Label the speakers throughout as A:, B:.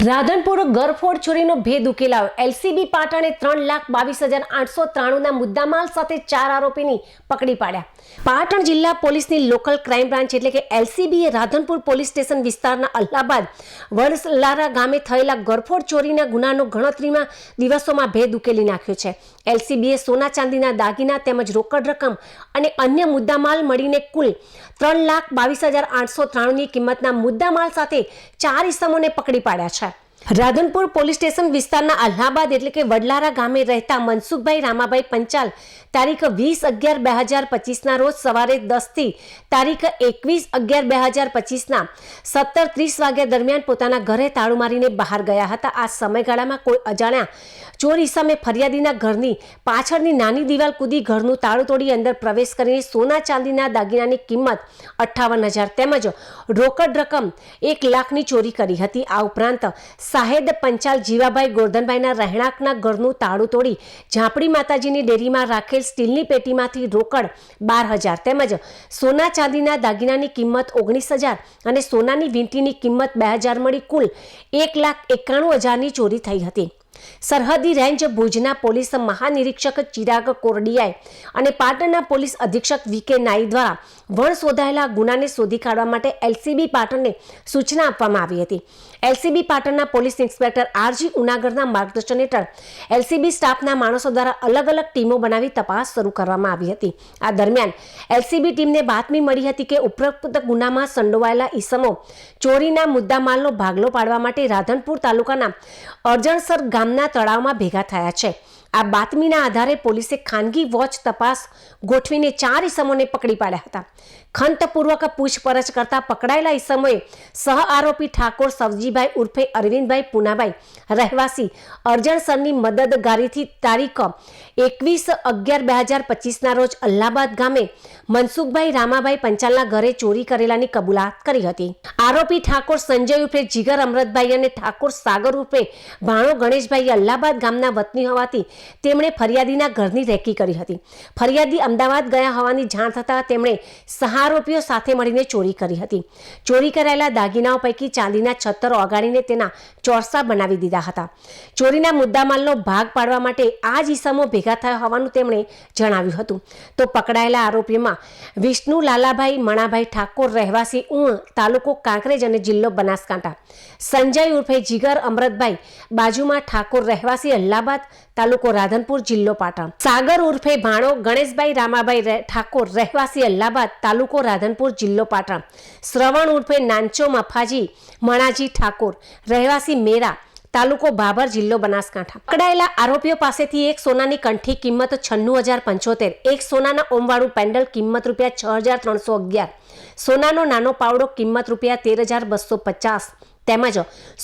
A: રાધનપુર ગરફોડ ચોરીનો ભેદ ઉકેલાયો। એલસીબી પાટણે 3,22,893ના મુદ્દામાલ સાથે 4 આરોપીની પકડી પાડ્યા। પાટણ જિલ્લા પોલીસની લોકલ ક્રાઇમ બ્રાન્ચ એટલે કે એલસીબીએ રાધનપુર પોલીસ સ્ટેશન વિસ્તારના અલ્હાબાદ વડલારા ગામે થયેલા ગરફોડ ચોરીના ગુનાનો ગણતરીમાં દિવસોમાં ભેદ ઉકેલી નાખ્યો છે। એલસીબીએ સોના ચાંદીના દાગીના તેમજ રોકડ રકમ અને અન્ય મુદ્દામાલ મળીને કુલ 3,22,893ની કિંમતના મુદ્દામાલ સાથે 4 ઇસમોને પકડી પાડ્યા છે। રાધનપુર પોલીસ સ્ટેશન વિસ્તારના અલ્હાબાદ એટલે કે વડલારા ગામે રહેતા મનસુખભાઈ રામાભાઈ પંચાલ તારીખ 20/11/2025ના રોજ સવારે 10 થી તારીખ 21/11/2025ના 17:30 વાગ્યા દરમિયાન પોતાના ઘરે તાળું મારીને બહાર ગયા હતા। આ સમયગાળામાં કોઈ અજાણ્યા ચોર ઇસમે ફરિયાદીના ઘરની પાછળની નાની દિવાલ કૂદી ઘરનું તાળું તોડી અંદર પ્રવેશ કરીને સોના ચાંદીના દાગીનાની કિંમત 58,000 તેમજ રોકડ રકમ 1 લાખની ચોરી કરી હતી। આ ઉપરાંત સાહેદ પંચાલ જીવાભાઈ ગોરધનભાઈના રહેણાંકના ઘરનું તાળું તોડી ઝાંપડી માતાજીની ડેરીમાં રાખેલ સ્ટીલની પેટીમાંથી રોકડ 12,000 તેમજ સોના ચાંદીના દાગીનાની કિંમત 19,000 અને સોનાની વીંટીની કિંમત 2,000 મળી કુલ 1,91,000ની ચોરી થઈ હતી। સરહદી રેન્જ ભુજના પોલીસ મહાનિરીક્ષક ચિરાગ કોરડિયાએ અને પાટણના પોલીસ અધિક્ષક વીકે નાઈ દ્વારા વણ શોધાયેલા ગુનાને શોધી કાઢવા માટે એલસીબી પાટણને સૂચના આપવામાં આવી હતી। એલસીબી પાટણના પોલીસ ઇન્સ્પેક્ટર આરજી ઉનાગરના માર્ગદર્શન હેઠળ એલસીબી સ્ટાફના માણસો દ્વારા અલગ અલગ ટીમો બનાવી તપાસ શરૂ કરવામાં આવી હતી। આ દરમિયાન એલસીબી ટીમને બાતમી મળી હતી કે ઉપરોક્ત ગુનામાં સંડોવાયેલા ઈસમો ચોરીના મુદ્દામાલનો ભાગલો પાડવા માટે રાધનપુર તાલુકાના અરજણસર ગામના તળાવમાં ભેગા થયા છે। આ બાતમીના આધારે પોલીસે ખાનગી વોચ તપાસ ગોઠવીને 4 ઇસમોને પકડી પાડ્યા હતા। ખંતપૂર્વક પૂછપરછ કરતા પકડાયેલા ઇસમોએ સહ આરોપી ઠાકોર સવજીભાઈ ઉર્ફે અરવિંદભાઈ પુનાભાઈ રહેવાસી અરજણસરની મદદગારીથી તારીખ 21/11/2025ના રોજ અલ્હાબાદ ગામે મનસુખભાઈ રામાભાઈ પંચાલના ઘરે ચોરી કરેલાની કબૂલાત કરી હતી। આરોપી ઠાકોર સંજય ઉર્ફે જીગર અમૃતભાઈ અને ઠાકોર સાગર ઉર્ફે ભાણો ગણેશભાઈ અલ્હાબાદ ગામના વતની હોવાથી તેમણે ફરિયાદીના ઘરની રેકી કરી હતી। ફરિયાદી અમદાવાદ ગયા હોવાની જાણ થતાં તેમણે સહારોપીઓ સાથે મળીને ચોરી કરી હતી। ચોરી કરાયેલા દાગીનાઓ પૈકી ચાંદીના છત્તરો ઓગાળીને તેના ચોરસા બનાવી દીધા હતા। ચોરીના મુદ્દામાલનો ભાગ પાડવા માટે આ જ ઈસમો ભેગા થયા હોવાનું તેમણે જણાવ્યું હતું। તો પકડાયેલા આરોપીઓમાં વિષ્ણુ લાલાભાઈ મણાભાઈ ઠાકોર રહેવાસી ઉણ તાલુકો કાંકરેજ અને જિલ્લો બનાસકાંઠા, સંજય ઉર્ફે જીગર અમૃતભાઈ બાજુમાં ઠાકોર રહેવાસી અલ્હાબાદ તાલુકો રાધનપુર જિલ્લો પાટણ, સાગર ઉર્ફે ભાણો ગણેશભાઈ રામાભાઈ ઠાકોર રહેવાસી અલ્હાબાદ તાલુકો રાધનપુર જિલ્લો પાટણ, શ્રવણ ઉર્ફે નાનચો મફાજી મણાજી ઠાકોર રહેવાસી મેરા તાલુકો ભાભર જિલ્લો બનાસકાંઠા। પકડાયેલા આરોપીઓ પાસેથી એક સોનાની કંઠી કિંમત 96,075, એક સોનાના ઓમવાળું પેન્ડલ કિંમત ₹6,311, સોનાનો નાનો પાવડો કિંમત ₹13,250 તેમજ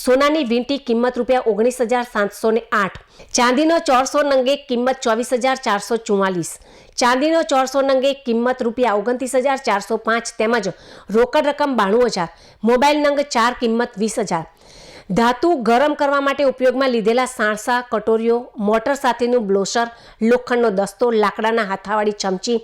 A: સોનાની વીંટી કિંમત ₹19,708, ચાંદીનો 400 નંગ કિંમત 24,444, ચાંદીનો 400 નંગ કિંમત ₹29,405 તેમજ રોકડ રકમ 92,000, મોબાઈલ નંગ 4 કિંમત 20,000, ધાતુ ગરમ કરવા માટે ઉપયોગમાં લીધેલા સાણસા, કટોરીઓ, મોટર સાથેનું બ્લોશર, લોખંડનો દસ્તો, લાકડાના હાથાવાળી ચમચી,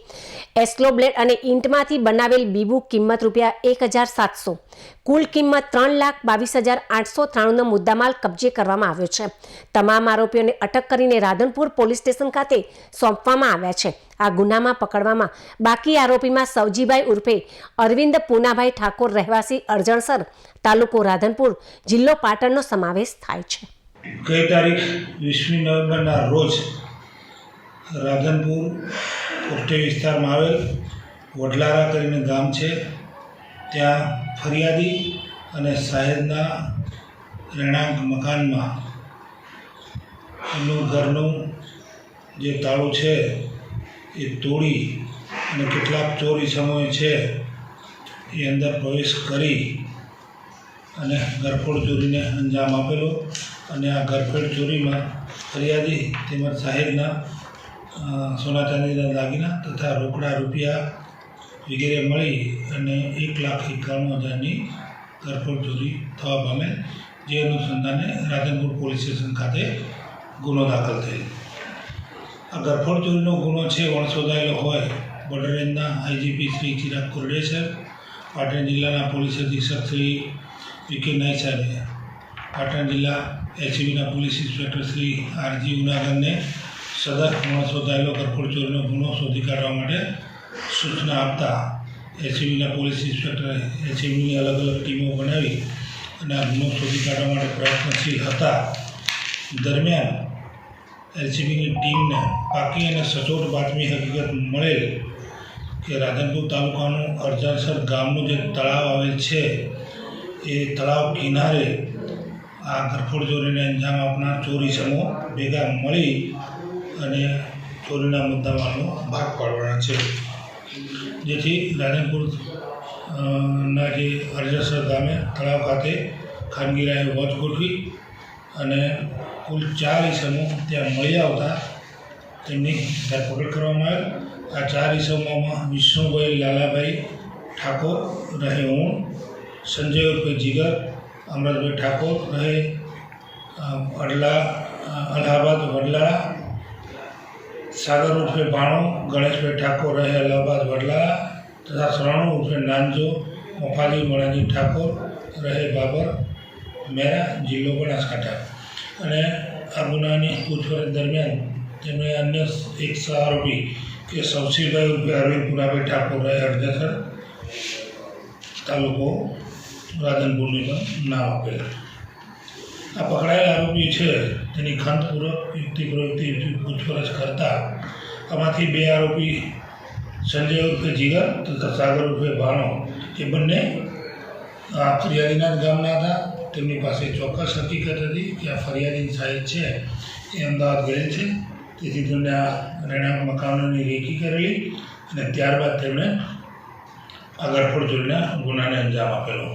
A: એસ્લો બ્લેડ અને ઈંટમાંથી બનાવેલ બીબુ કિંમત ₹1,700, કુલ કિંમત 3,22,893નો મુદ્દામાલ કબજે કરવામાં આવ્યો છે। તમામ આરોપીઓને અટક કરીને રાધનપુર પોલીસ સ્ટેશન ખાતે સોંપવામાં આવ્યા છે। આ ગુનામાં પકડવામાં બાકી આરોપીમાં સવજીભાઈ ઉર્ફે અરવિંદ પુનાભાઈ ઠાકોર રહેવાસી અરજણસર તાલુકો રાધનપુર જિલ્લો પાટણનો સમાવેશ થાય છે।
B: ગઈ તારીખ 20મી નવેમ્બરના રોજ રાધનપુર કોસ્ટે વિસ્તારમાં આવેલ વડલારા કરીને ગામ છે, ત્યાં ફરિયાદી અને સાહેબના રહેણાંક મકાનમાં એમનું ઘરનું જે તાળું છે એ તોડી અને કેટલાક ચોરી સમય છે એ અંદર પ્રવેશ કરી અને ગરફોડ ચોરીને અંજામ આપેલો અને આ ગરફોડ ચોરીમાં ફરિયાદી તેમજ સાહેબના સોના ચાંદીના દાગીના તથા રોકડા રૂપિયા વગેરે મળી અને 1,91,000ની ગરફોડ ચોરી થવા પામે, જે અનુસંધાને રાધનપુર પોલીસ સ્ટેશન ખાતે ગુનો દાખલ થયેલ। આ ગરફોડ ચોરીનો ગુનો છે વણશોધાયેલો હોય બોર્ડર રેન્જના આઈજીપી શ્રી ચિરાગ કોરડિયા સાહેબ, પાટણ જિલ્લાના પોલીસ અધિક્ષક શ્રી વીકે નાઈ સાહેબે પાટણ જિલ્લા એસીબીના પોલીસ ઇન્સ્પેક્ટર શ્રી આરજી ઉનાગરને સદર શોધાયેલો ઘરફોડ ચોરીનો ગુનો શોધી કાઢવા માટે સૂચના આપતા એસીબીના પોલીસ ઇન્સ્પેક્ટરે એસીબીની અલગ અલગ ટીમો બનાવી અને આ ગુનો શોધી કાઢવા માટે પ્રયત્નશીલ હતા. દરમિયાન એલસીબીની ટીમને પાકી અને સચોટ બાતમી હકીકત મળેલ કે રાધનપુર તાલુકાનું અરજાસર ગામનું જે તળાવ આવેલ છે એ તળાવ કિનારે આ ઘરફોડ ચોરીને અંજામ આપનાર ચોરી સમૂહ ભેગા મળી અને ચોરીના મુદ્દામાલનો ભાગ પાડવાના છે. જેથી રાધનપુર ના જે અરજાસર ગામે તળાવ ખાતે ખાનગી રાહે વોચ ગોઠવી અને કુલ 4 ઇસમો ત્યાં મળી આવતા તેમની ધરપકડ કરવામાં આવેલ. આ 4 ઇસમોમાં વિષ્ણુભાઈ લાલાભાઈ ઠાકોર રહે ઊણ, સંજય ઉર્ફે જીગર અમરતભાઈ ઠાકોર રહે અલ્હાબાદ વડલા, સાગર ઉર્ફે ભાણો ગણેશભાઈ ઠાકોર રહે અલ્હાબાદ વડલા તથા શરણુ ઉર્ફે નાનજો મફાલી મણાજી ઠાકોર રહે બાબર મેરા જિલ્લો બનાસકાંઠા. અને આ ગુનાની પૂછપરછ દરમિયાન તેમણે અન્ય એક આરોપી કે સવસીભાઈ ઉર્ફે અરવિંદ પુરાભાઈ ઠાકોર રહે અરજાસર તાલુકો રાધનપુરની પણ નામ આપેલ. આ પકડાયેલ આરોપી છે તેની ખંતપૂર્વક યુક્તિ પૂછપરછ કરતા આમાંથી 2 આરોપી સંજય ઉર્ફે જીગર તથા સાગર ઉર્ફે ભાણો એ બંને આ ફરિયાદીના જ ગામના હતા. તેમની પાસે ચોક્કસ હકીકત હતી કે આ ફરિયાદી સાહેબ છે એ અમદાવાદ ગયેલ છે, તેથી તેમણે આ રહેણાંક મકાનોની રેકી કરેલી અને ત્યારબાદ તેમણે આ ઘરફોડ ચોરીના ગુનાને અંજામ આપેલો.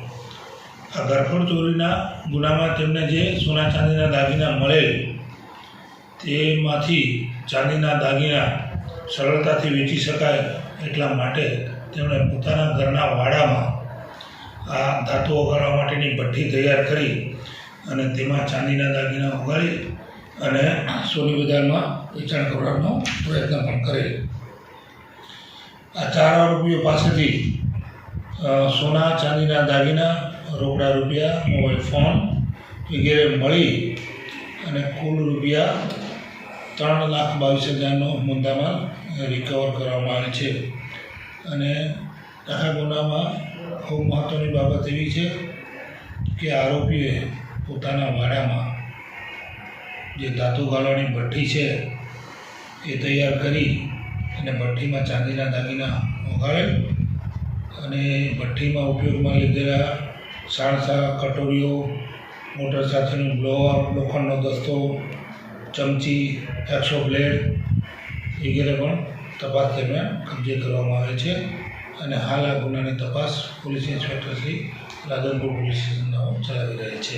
B: આ ઘરફોડ ચોરીના ગુનામાં તેમને જે સોના ચાંદીના દાગીના મળેલ તેમાંથી ચાંદીના દાગીના સરળતાથી વેચી શકાય એટલા માટે તેમણે પોતાના ઘરના વાડામાં આ ધાતુ ઓગાળવા માટેની ભઠ્ઠી તૈયાર કરી અને તેમાં ચાંદીના દાગીના ઓગાળી અને સોની બજારમાં વેચાણ કરવાનો પ્રયત્ન પણ કરેલ. આ 4 આરોપીઓ પાસેથી સોના ચાંદીના દાગીના, રોકડા રૂપિયા, મોબાઈલ ફોન વગેરે મળી અને કુલ રૂપિયા 3,22,000નો મુદ્દામાલ રિકવર કરવામાં આવે છે. અને આ ગુનામાં ખૂબ મહત્ત્વની બાબત એવી છે કે આરોપીએ પોતાના વાડામાં જે ધાતુ ગાળવાની ભઠ્ઠી છે એ તૈયાર કરી અને ભઠ્ઠીમાં ચાંદીના દાગીના ઓગાળેલ અને ભઠ્ઠીમાં ઉપયોગમાં લીધેલા સાણસા, કટોરીઓ, મોટર સાથેનું બ્લોઅર, લોખંડનો દસ્તો, ચમચી, એક્સો બ્લેડ વગેરે પણ તપાસ દરમિયાન કબજે કરવામાં આવે છે. અને હાલ આ ગુનાની તપાસ police inspector Shri Radhanpur police સ્ટેશનના ચલાવી રહ્યા છે.